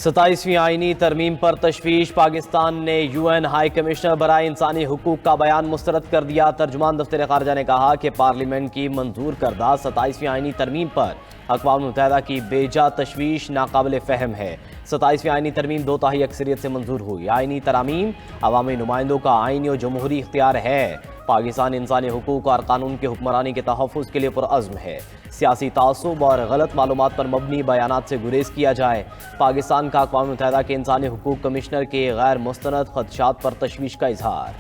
27ویں آئینی ترمیم پر تشویش، پاکستان نے UN ہائی کمشنر برائے انسانی حقوق کا بیان مسترد کر دیا۔ ترجمان دفتر خارجہ نے کہا کہ پارلیمنٹ کی منظور کردہ 27ویں آئینی ترمیم پر اقوام متحدہ کی بیجا تشویش ناقابل فہم ہے۔ 27ویں آئینی ترمیم 2/3 اکثریت سے منظور ہوئی۔ آئینی ترامیم عوامی نمائندوں کا آئینی و جمہوری اختیار ہے۔ پاکستان انسانی حقوق اور قانون کے حکمرانی کے تحفظ کے لیے پرعزم ہے۔ سیاسی تعصب اور غلط معلومات پر مبنی بیانات سے گریز کیا جائے۔ پاکستان کا اقوام متحدہ کے انسانی حقوق کمشنر کے غیر مستند خدشات پر تشویش کا اظہار۔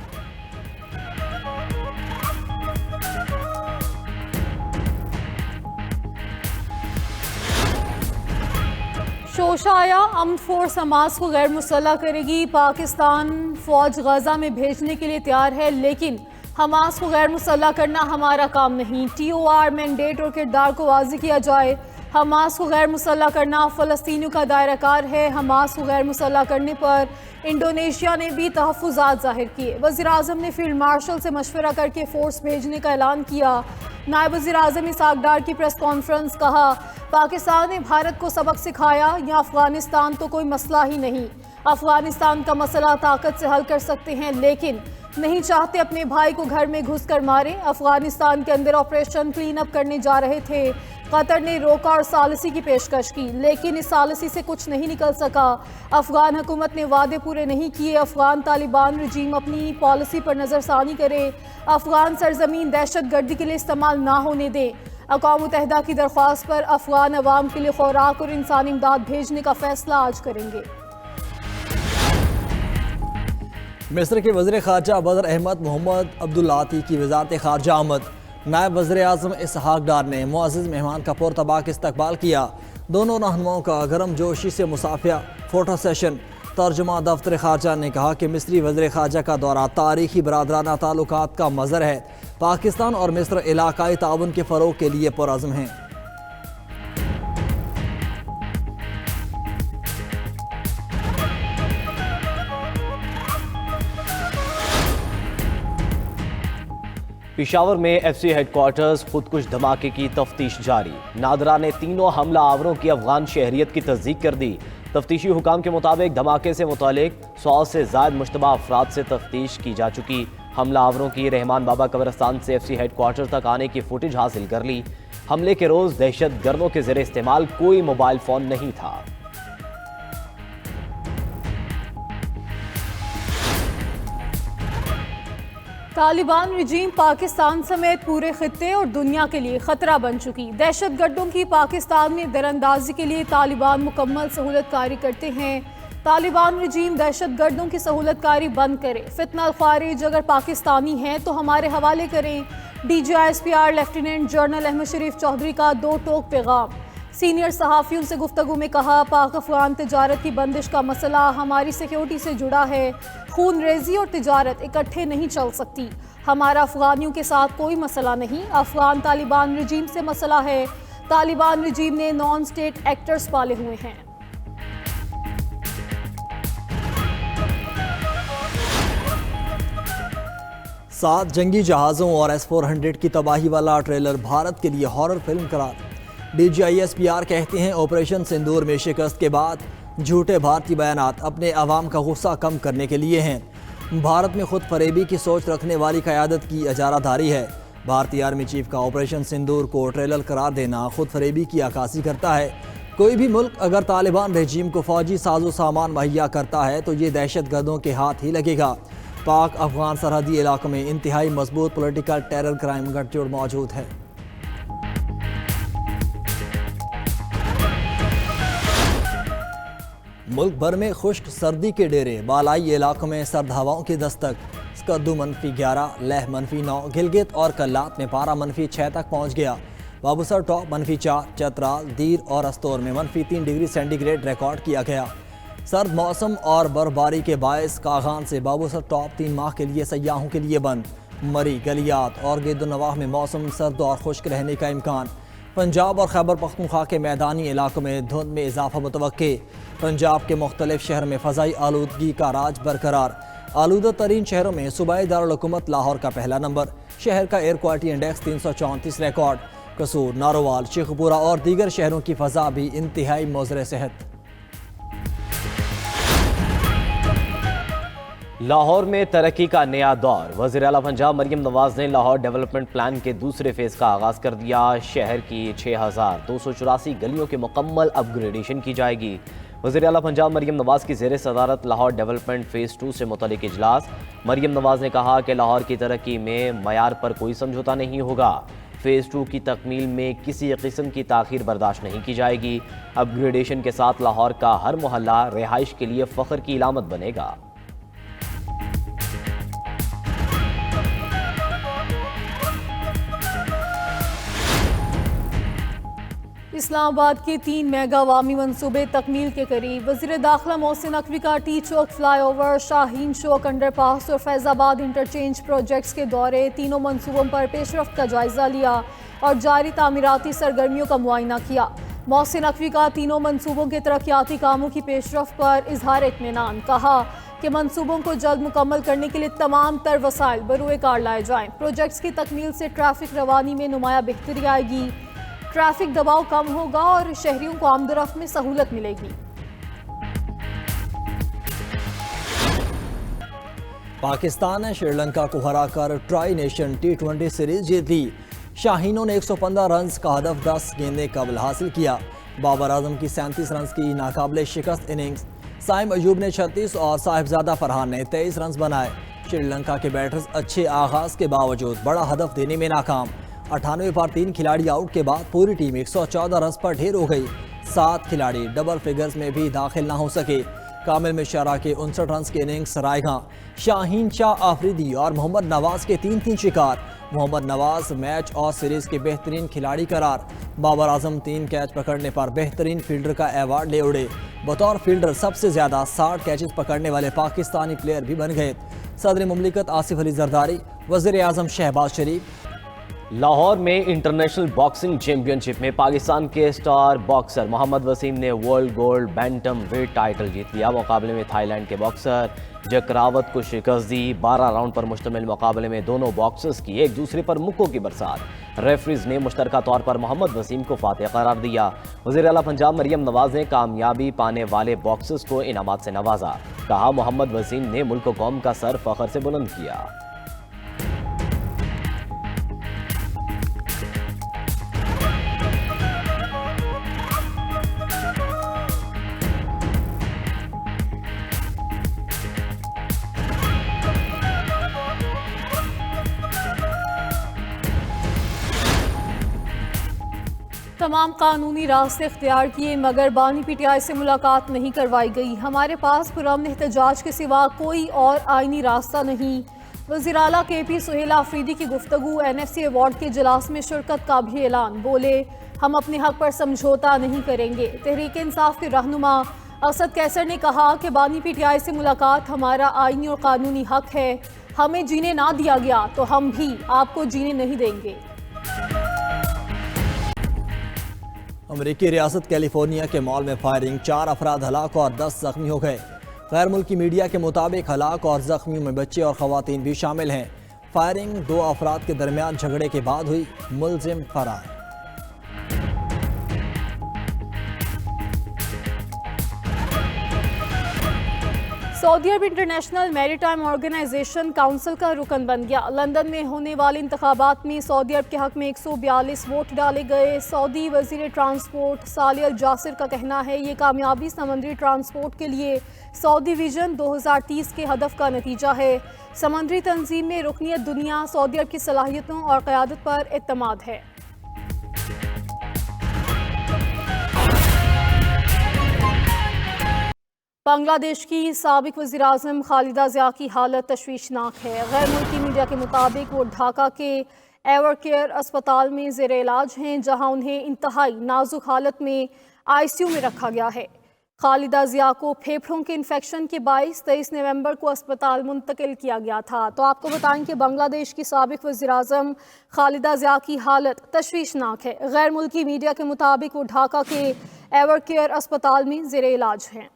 شوشہ آیا، امن فورس حماس کو غیر مسلح کرے گی۔ پاکستان فوج غزہ میں بھیجنے کے لیے تیار ہے، لیکن حماس کو غیر مسلح کرنا ہمارا کام نہیں۔ TOR مینڈیٹ اور کردار کو واضح کیا جائے۔ حماس کو غیر مسلح کرنا فلسطینیوں کا دائرہ کار ہے۔ حماس کو غیر مسلح کرنے پر انڈونیشیا نے بھی تحفظات ظاہر کیے۔ وزیر اعظم نے فیلڈ مارشل سے مشورہ کر کے فورس بھیجنے کا اعلان کیا۔ نائب وزیر اعظم اسحاق ڈار کی پریس کانفرنس، کہا پاکستان نے بھارت کو سبق سکھایا، یا افغانستان تو کوئی مسئلہ ہی نہیں۔ افغانستان کا مسئلہ طاقت سے حل کر سکتے ہیں، لیکن نہیں چاہتے اپنے بھائی کو گھر میں گھس کر مارے۔ افغانستان کے اندر آپریشن کلین اپ کرنے جا رہے تھے، قطر نے روکا اور ثالثی کی پیشکش کی، لیکن اس ثالثی سے کچھ نہیں نکل سکا۔ افغان حکومت نے وعدے پورے نہیں کیے۔ افغان طالبان رجیم اپنی پالیسی پر نظر ثانی کرے۔ افغان سرزمین دہشت گردی کے لیے استعمال نہ ہونے دے۔ اقوام متحدہ کی درخواست پر افغان عوام کے لیے خوراک اور انسانی امداد بھیجنے کا فیصلہ آج کریں گے۔ مصر کے وزیر خارجہ بدر احمد محمد عبدالعاطی کی وزارت خارجہ آمد۔ نائب وزیر اعظم اسحاق ڈار نے معزز مہمان کا پرتباک استقبال کیا۔ دونوں رہنماؤں کا گرم جوشی سے مصافحہ، فوٹو سیشن۔ ترجمان دفتر خارجہ نے کہا کہ مصری وزیر خارجہ کا دورہ تاریخی برادرانہ تعلقات کا مظہر ہے۔ پاکستان اور مصر علاقائی تعاون کے فروغ کے لیے پرعزم ہیں۔ پشاور میں FCA ہیڈ کوارٹرز خودکش دھماکے کی تفتیش جاری۔ نادرا نے تینوں حملہ آوروں کی افغان شہریت کی تصدیق کر دی۔ تفتیشی حکام کے مطابق دھماکے سے متعلق 100 سے زائد مشتبہ افراد سے تفتیش کی جا چکی۔ حملہ آوروں کی رحمان بابا قبرستان سے FCA ہیڈ کوارٹر تک آنے کی فوٹیج حاصل کر لی۔ حملے کے روز دہشت گردوں کے زیر استعمال کوئی موبائل فون نہیں تھا۔ طالبان رجیم پاکستان سمیت پورے خطے اور دنیا کے لیے خطرہ بن چکی۔ دہشت گردوں کی پاکستان میں دراندازی کے لیے طالبان مکمل سہولت کاری کرتے ہیں۔ طالبان رجیم دہشت گردوں کی سہولت کاری بند کرے۔ فتنہ الخوارج اگر پاکستانی ہیں تو ہمارے حوالے کریں۔ DGISPR لیفٹیننٹ جنرل احمد شریف چودھری کا 2 ٹوک پیغام۔ سینئر صحافیوں سے گفتگو میں کہا پاک افغان تجارت کی بندش کا مسئلہ ہماری سیکیورٹی سے جڑا ہے۔ خون ریزی اور تجارت اکٹھے نہیں چل سکتی۔ ہمارا افغانیوں کے ساتھ کوئی مسئلہ نہیں، افغان طالبان رجیم سے مسئلہ ہے۔ طالبان رجیم نے نان اسٹیٹ ایکٹرز پالے ہوئے ہیں۔ سات جنگی جہازوں اور S-400 کی تباہی والا ٹریلر بھارت کے لیے ہارر فلم قرار۔ DGISPR کہتے ہیں آپریشن سندور میں شکست کے بعد جھوٹے بھارتی بیانات اپنے عوام کا غصہ کم کرنے کے لیے ہیں۔ بھارت میں خود فریبی کی سوچ رکھنے والی قیادت کی اجارہ داری ہے۔ بھارتی آرمی چیف کا آپریشن سندور کو ٹریلر قرار دینا خود فریبی کی عکاسی کرتا ہے۔ کوئی بھی ملک اگر طالبان رجیم کو فوجی ساز و سامان مہیا کرتا ہے تو یہ دہشت گردوں کے ہاتھ ہی لگے گا۔ پاک افغان سرحدی علاقوں میں انتہائی مضبوط پولیٹیکل ٹیرر کرائم گٹھ جوڑ موجود ہے۔ ملک بھر میں خشک سردی کے ڈیرے، بالائی علاقوں میں سرد ہواؤں کی دستک۔ سکردو -11، لیہ -9، گلگت اور کلات میں پارہ -6 تک پہنچ گیا۔ بابوسر ٹاپ -4، چترال، دیر اور استور میں -3 ڈگری سینٹی گریڈ ریکارڈ کیا گیا۔ سرد موسم اور برفباری کے باعث کاغان سے بابوسر ٹاپ 3 ماہ کے لیے سیاحوں کے لیے بند۔ مری، گلیات اور گرد و نواح میں موسم سرد اور خشک رہنے کا امکان۔ پنجاب اور خیبر پختونخوا کے میدانی علاقوں میں دھند میں اضافہ متوقع۔ پنجاب کے مختلف شہر میں فضائی آلودگی کا راج برقرار۔ آلودہ ترین شہروں میں صوبائی دارالحکومت لاہور کا پہلا نمبر۔ شہر کا ایئر کوالٹی انڈیکس 334 ریکارڈ۔ قصور، ناروال، شیخوپورہ اور دیگر شہروں کی فضا بھی انتہائی مضر صحت۔ لاہور میں ترقی کا نیا دور، وزیر اعلیٰ پنجاب مریم نواز نے لاہور ڈیولپمنٹ پلان کے دوسرے فیز کا آغاز کر دیا۔ شہر کی 6284 گلیوں کے مکمل اپ گریڈیشن کی جائے گی۔ وزیر اعلیٰ پنجاب مریم نواز کی زیر صدارت لاہور ڈیولپمنٹ فیز 2 سے متعلق اجلاس۔ مریم نواز نے کہا کہ لاہور کی ترقی میں معیار پر کوئی سمجھوتہ نہیں ہوگا۔ فیز 2 کی تکمیل میں کسی قسم کی تاخیر برداشت نہیں کی جائے گی۔ اپ گریڈیشن کے ساتھ لاہور کا ہر محلہ رہائش کے لیے فخر کی علامت بنے گا۔ اسلام آباد کے 3 میگا عوامی منصوبے تکمیل کے قریب۔ وزیر داخلہ محسن نقوی کا ٹی چوک فلائی اوور، شاہین چوک انڈر پاس اور فیض آباد انٹرچینج پروجیکٹس کے دورے، تینوں منصوبوں پر پیش رفت کا جائزہ لیا اور جاری تعمیراتی سرگرمیوں کا معائنہ کیا۔ محسن نقوی کا تینوں منصوبوں کے ترقیاتی کاموں کی پیش رفت پر اظہار اطمینان، کہا کہ منصوبوں کو جلد مکمل کرنے کے لیے تمام تر وسائل بروئے کار لائے جائیں۔ پروجیکٹس کی تکمیل سے ٹریفک روانی میں نمایاں بہتری آئے گی، ٹریفک دباؤ کم ہوگا اور شہریوں کو آمد و رفت میں سہولت ملے گی۔ پاکستان نے سری لنکا کو ہرا کر ٹرائی نیشن T20 سیریز جیت لی۔ شاہینوں نے 115 رنز کا ہدف 10 گیندیں قبل حاصل کیا۔ بابر اعظم کی 37 رنز کی ناقابل شکست اننگز، سائم ایوب نے 36 اور صاحبزادہ فرحان نے 23 رنز بنائے۔ سری لنکا کے بیٹرز اچھے آغاز کے باوجود بڑا ہدف دینے میں ناکام۔ 98 پر 3 کھلاڑی آؤٹ کے بعد پوری ٹیم 114 رنز پر ڈھیر ہو گئی۔ 7 کھلاڑی ڈبل فگرز میں بھی داخل نہ ہو سکے۔ کامل مشرہ کے 59 رنز کے اننگز رائے گاں، شاہین شاہ آفریدی اور محمد نواز کے 3 شکار۔ محمد نواز میچ اور سیریز کے بہترین کھلاڑی قرار۔ بابر اعظم 3 کیچ پکڑنے پر بہترین فیلڈر کا ایوارڈ لے اڑے۔ بطور فیلڈر سب سے زیادہ 60 کیچز پکڑنے والے پاکستانی پلیئر بھی بن گئے۔ صدر مملکت آصف علی زرداری، وزیر اعظم شہباز شریف۔ لاہور میں انٹرنیشنل باکسنگ چیمپئن شپ میں پاکستان کے سٹار باکسر محمد وسیم نے ورلڈ گولڈ بینٹم ویٹ ٹائٹل جیت لیا۔ مقابلے میں تھائی لینڈ کے باکسر جکراوت کو شکست دی۔ 12 راؤنڈ پر مشتمل مقابلے میں دونوں باکسرز کی ایک دوسرے پر مکوں کی برسات۔ ریفریز نے مشترکہ طور پر محمد وسیم کو فاتح قرار دیا۔ وزیر اعلیٰ پنجاب مریم نواز نے کامیابی پانے والے باکسرز کو انعامات سے نوازا، کہا محمد وسیم نے ملک و قوم کا سر فخر سے بلند کیا۔ تمام قانونی راستے اختیار کیے مگر بانی پی ٹی آئی سے ملاقات نہیں کروائی گئی۔ ہمارے پاس پرامن احتجاج کے سوا کوئی اور آئینی راستہ نہیں۔ وزیر اعلیٰ کے پی سہیل آفریدی کی گفتگو۔ NFC ایوارڈ کے اجلاس میں شرکت کا بھی اعلان، بولے ہم اپنے حق پر سمجھوتہ نہیں کریں گے۔ تحریک انصاف کے رہنما اسد کیسر نے کہا کہ بانی پی ٹی آئی سے ملاقات ہمارا آئینی اور قانونی حق ہے، ہمیں جینے نہ دیا گیا تو ہم بھی آپ کو جینے نہیں دیں گے۔ امریکی ریاست کیلیفورنیا کے مال میں فائرنگ، 4 افراد ہلاک اور 10 زخمی ہو گئے۔ غیر ملکی میڈیا کے مطابق ہلاک اور زخمیوں میں بچے اور خواتین بھی شامل ہیں۔ فائرنگ 2 افراد کے درمیان جھگڑے کے بعد ہوئی، ملزم فرار۔ سعودی عرب انٹرنیشنل میری ٹائم آرگنائزیشن کونسل کا رکن بن گیا۔ لندن میں ہونے والے انتخابات میں سعودی عرب کے حق میں 142 ووٹ ڈالے گئے۔ سعودی وزیر ٹرانسپورٹ صالح الجاسر کا کہنا ہے یہ کامیابی سمندری ٹرانسپورٹ کے لیے سعودی ویژن 2030 کے ہدف کا نتیجہ ہے۔ سمندری تنظیم میں رکنیت دنیا سعودی عرب کی صلاحیتوں اور قیادت پر اعتماد ہے۔ بنگلہ دیش کی سابق وزیراعظم خالدہ ضیاء کی حالت تشویشناک ہے۔ غیر ملکی میڈیا کے مطابق وہ ڈھاکہ کے ایور کیئر اسپتال میں زیر علاج ہیں، جہاں انہیں انتہائی نازک حالت میں ICU میں رکھا گیا ہے۔ خالدہ ضیاء کو پھیپھڑوں کے انفیکشن کے باعث 23 نومبر کو اسپتال منتقل کیا گیا تھا۔ تو آپ کو بتائیں کہ بنگلہ دیش کی سابق وزیراعظم خالدہ ضیاء کی حالت تشویشناک ہے۔ غیر ملکی میڈیا کے مطابق وہ ڈھاکہ کے ایور کیئر اسپتال میں زیر علاج ہیں۔